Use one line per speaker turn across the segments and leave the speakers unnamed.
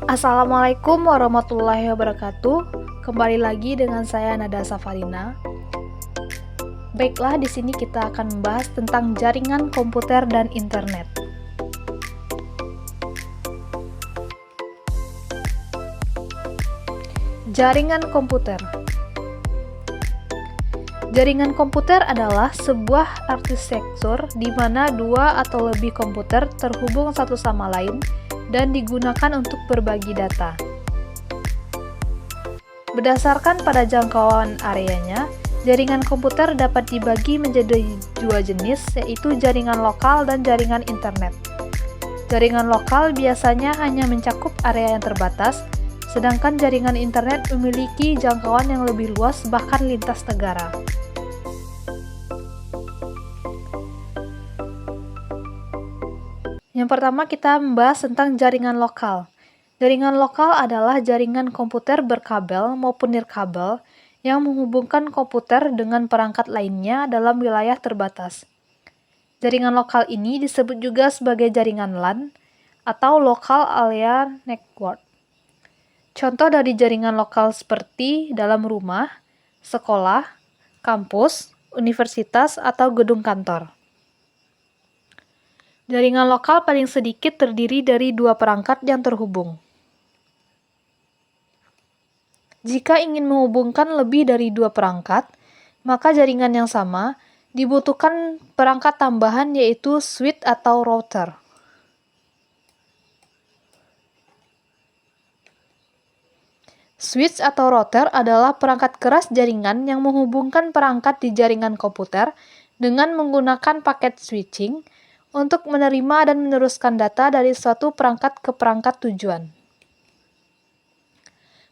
Assalamualaikum warahmatullahi wabarakatuh. Kembali lagi dengan saya Nada Safarina. Baiklah, di sini kita akan membahas tentang jaringan komputer dan internet. Jaringan komputer. Jaringan komputer adalah sebuah arsitektur di mana dua atau lebih komputer terhubung satu sama lain dan digunakan untuk berbagi data. Berdasarkan pada jangkauan areanya, jaringan komputer dapat dibagi menjadi dua jenis, yaitu jaringan lokal dan jaringan internet. Jaringan lokal biasanya hanya mencakup area yang terbatas, sedangkan jaringan internet memiliki jangkauan yang lebih luas bahkan lintas negara. Yang pertama kita membahas tentang jaringan lokal. Jaringan lokal adalah jaringan komputer berkabel maupun nirkabel yang menghubungkan komputer dengan perangkat lainnya dalam wilayah terbatas. Jaringan lokal ini disebut juga sebagai jaringan LAN atau Local Area Network. Contoh dari jaringan lokal seperti dalam rumah, sekolah, kampus, universitas, atau gedung kantor. Jaringan lokal paling sedikit terdiri dari dua perangkat yang terhubung. Jika ingin menghubungkan lebih dari dua perangkat, maka jaringan yang sama dibutuhkan perangkat tambahan yaitu switch atau router. Switch atau router adalah perangkat keras jaringan yang menghubungkan perangkat di jaringan komputer dengan menggunakan paket switching untuk menerima dan meneruskan data dari suatu perangkat ke perangkat tujuan.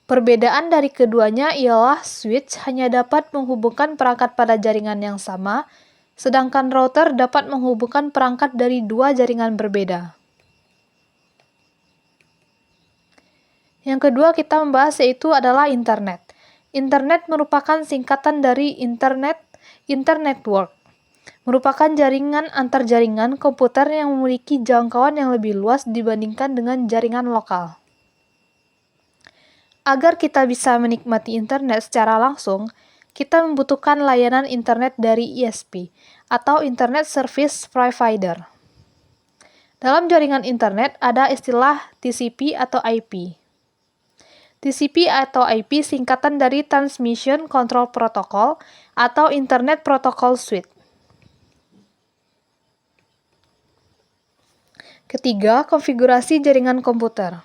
Perbedaan dari keduanya ialah switch hanya dapat menghubungkan perangkat pada jaringan yang sama, sedangkan router dapat menghubungkan perangkat dari dua jaringan berbeda. Yang kedua kita membahas yaitu adalah internet. Internet merupakan singkatan dari internet network. Merupakan jaringan antar jaringan komputer yang memiliki jangkauan yang lebih luas dibandingkan dengan jaringan lokal. Agar kita bisa menikmati internet secara langsung, kita membutuhkan layanan internet dari ISP atau Internet Service Provider. Dalam jaringan internet ada istilah TCP atau IP. TCP atau IP singkatan dari Transmission Control Protocol atau Internet Protocol Suite. Ketiga, konfigurasi jaringan komputer.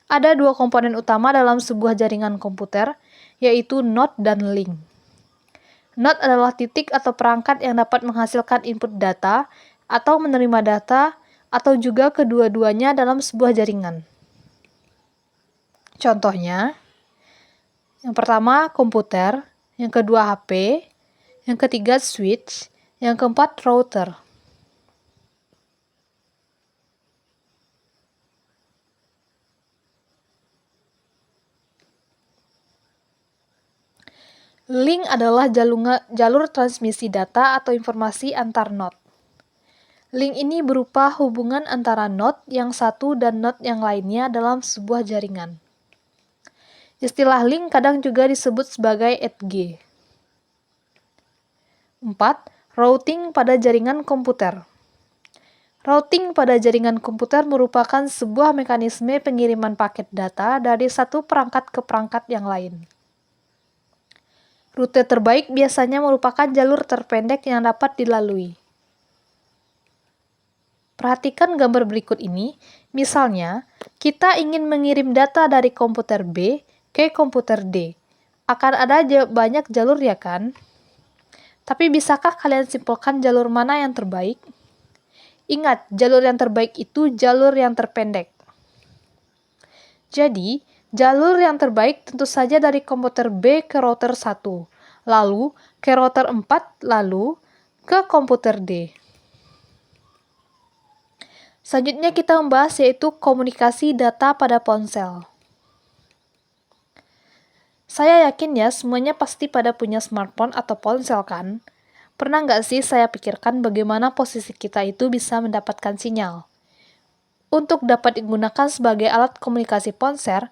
Ada dua komponen utama dalam sebuah jaringan komputer, yaitu node dan link. Node adalah titik atau perangkat yang dapat menghasilkan input data atau menerima data, atau juga kedua-duanya dalam sebuah jaringan. Contohnya, yang pertama komputer, yang kedua HP, yang ketiga switch, yang keempat router. Link adalah jalur transmisi data atau informasi antar node. Link ini berupa hubungan antara node yang satu dan node yang lainnya dalam sebuah jaringan. Istilah link kadang juga disebut sebagai edge. 4. Routing pada jaringan komputer. Routing pada jaringan komputer merupakan sebuah mekanisme pengiriman paket data dari satu perangkat ke perangkat yang lain. Rute terbaik biasanya merupakan jalur terpendek yang dapat dilalui. Perhatikan gambar berikut ini. Misalnya, kita ingin mengirim data dari komputer B ke komputer D. Akan ada banyak jalur ya kan? Tapi bisakah kalian simpulkan jalur mana yang terbaik? Ingat, jalur yang terbaik itu jalur yang terpendek. Jadi, jalur yang terbaik tentu saja dari komputer B ke router 1, lalu ke router 4, lalu ke komputer D. Selanjutnya kita membahas yaitu komunikasi data pada ponsel. Saya yakin ya semuanya pasti pada punya smartphone atau ponsel kan? Pernah nggak sih saya pikirkan bagaimana posisi kita itu bisa mendapatkan sinyal? untuk dapat digunakan sebagai alat komunikasi ponsel,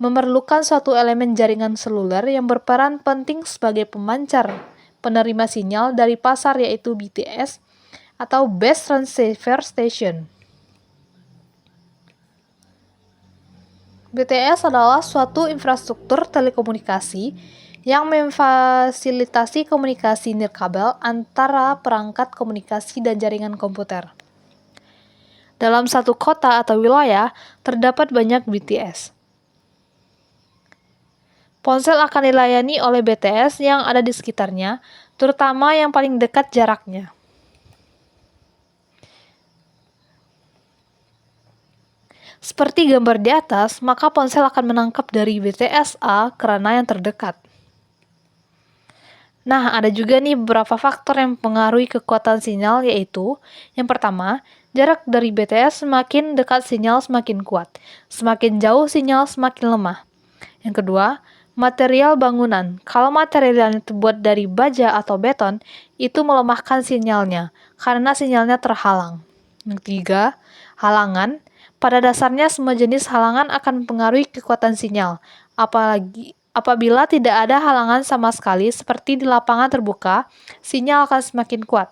memerlukan suatu elemen jaringan seluler yang berperan penting sebagai pemancar penerima sinyal dari pasar, yaitu BTS atau Base Transceiver Station. BTS adalah suatu infrastruktur telekomunikasi yang memfasilitasi komunikasi nirkabel antara perangkat komunikasi dan jaringan komputer. Dalam satu kota atau wilayah, terdapat banyak BTS. Ponsel akan dilayani oleh BTS yang ada di sekitarnya, terutama yang paling dekat jaraknya. Seperti gambar di atas, maka ponsel akan menangkap dari BTS A karena yang terdekat. Nah, ada juga nih beberapa faktor yang mempengaruhi kekuatan sinyal, yaitu yang pertama, jarak dari BTS semakin dekat sinyal semakin kuat, semakin jauh sinyal semakin lemah. Yang kedua, material bangunan. Kalau material yang terbuat dari baja atau beton, itu melemahkan sinyalnya, karena sinyalnya terhalang. Yang ketiga, halangan. Pada dasarnya semua jenis halangan akan mempengaruhi kekuatan sinyal, apalagi apabila tidak ada halangan sama sekali seperti di lapangan terbuka, sinyal akan semakin kuat.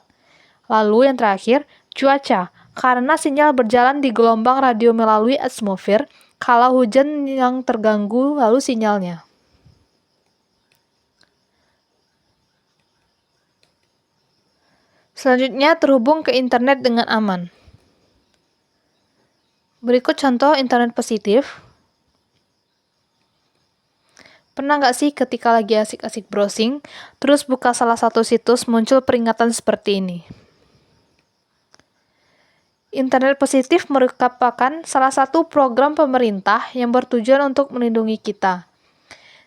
Lalu yang terakhir, cuaca. Karena sinyal berjalan di gelombang radio melalui atmosfer, kalau hujan yang terganggu lalu sinyalnya. Selanjutnya, terhubung ke internet dengan aman. Berikut contoh internet positif. Pernah nggak sih ketika lagi asik-asik browsing, terus buka salah satu situs muncul peringatan seperti ini? Internet positif merupakan salah satu program pemerintah yang bertujuan untuk melindungi kita.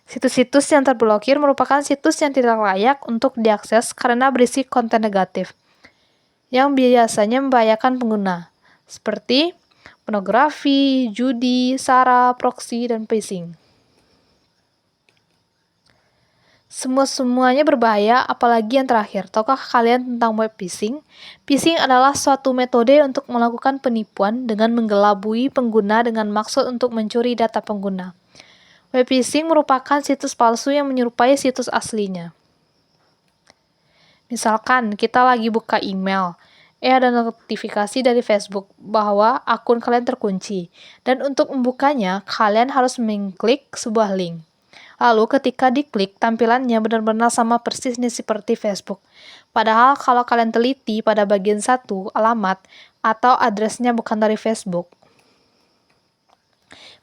Situs-situs yang terblokir merupakan situs yang tidak layak untuk diakses karena berisi konten negatif, yang biasanya membahayakan pengguna, seperti pornografi, judi, sara, proxy, dan phishing. Semuanya berbahaya, apalagi yang terakhir. Tahukah kalian tentang web phishing? Phishing adalah suatu metode untuk melakukan penipuan dengan menggelabui pengguna dengan maksud untuk mencuri data pengguna. Web phishing merupakan situs palsu yang menyerupai situs aslinya. Misalkan kita lagi buka email, ada notifikasi dari Facebook bahwa akun kalian terkunci, dan untuk membukanya, kalian harus mengklik sebuah link. Lalu ketika diklik, tampilannya benar-benar sama persis nih seperti Facebook. Padahal kalau kalian teliti pada bagian 1, alamat atau addressnya bukan dari Facebook.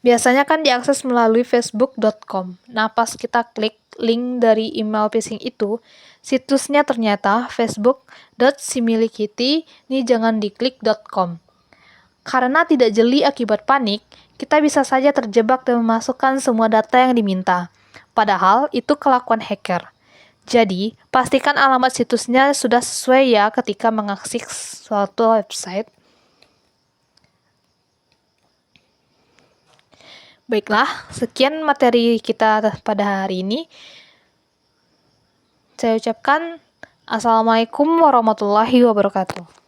Biasanya kan diakses melalui facebook.com. Nah, pas kita klik link dari email phishing itu, situsnya ternyata facebook.similikity, ini jangan diklik.com. Karena tidak jeli akibat panik, kita bisa saja terjebak dan memasukkan semua data yang diminta. Padahal itu kelakuan hacker. Jadi, pastikan alamat situsnya sudah sesuai ya ketika mengakses suatu website. Baiklah, sekian materi kita pada hari ini. Saya ucapkan Assalamualaikum warahmatullahi wabarakatuh.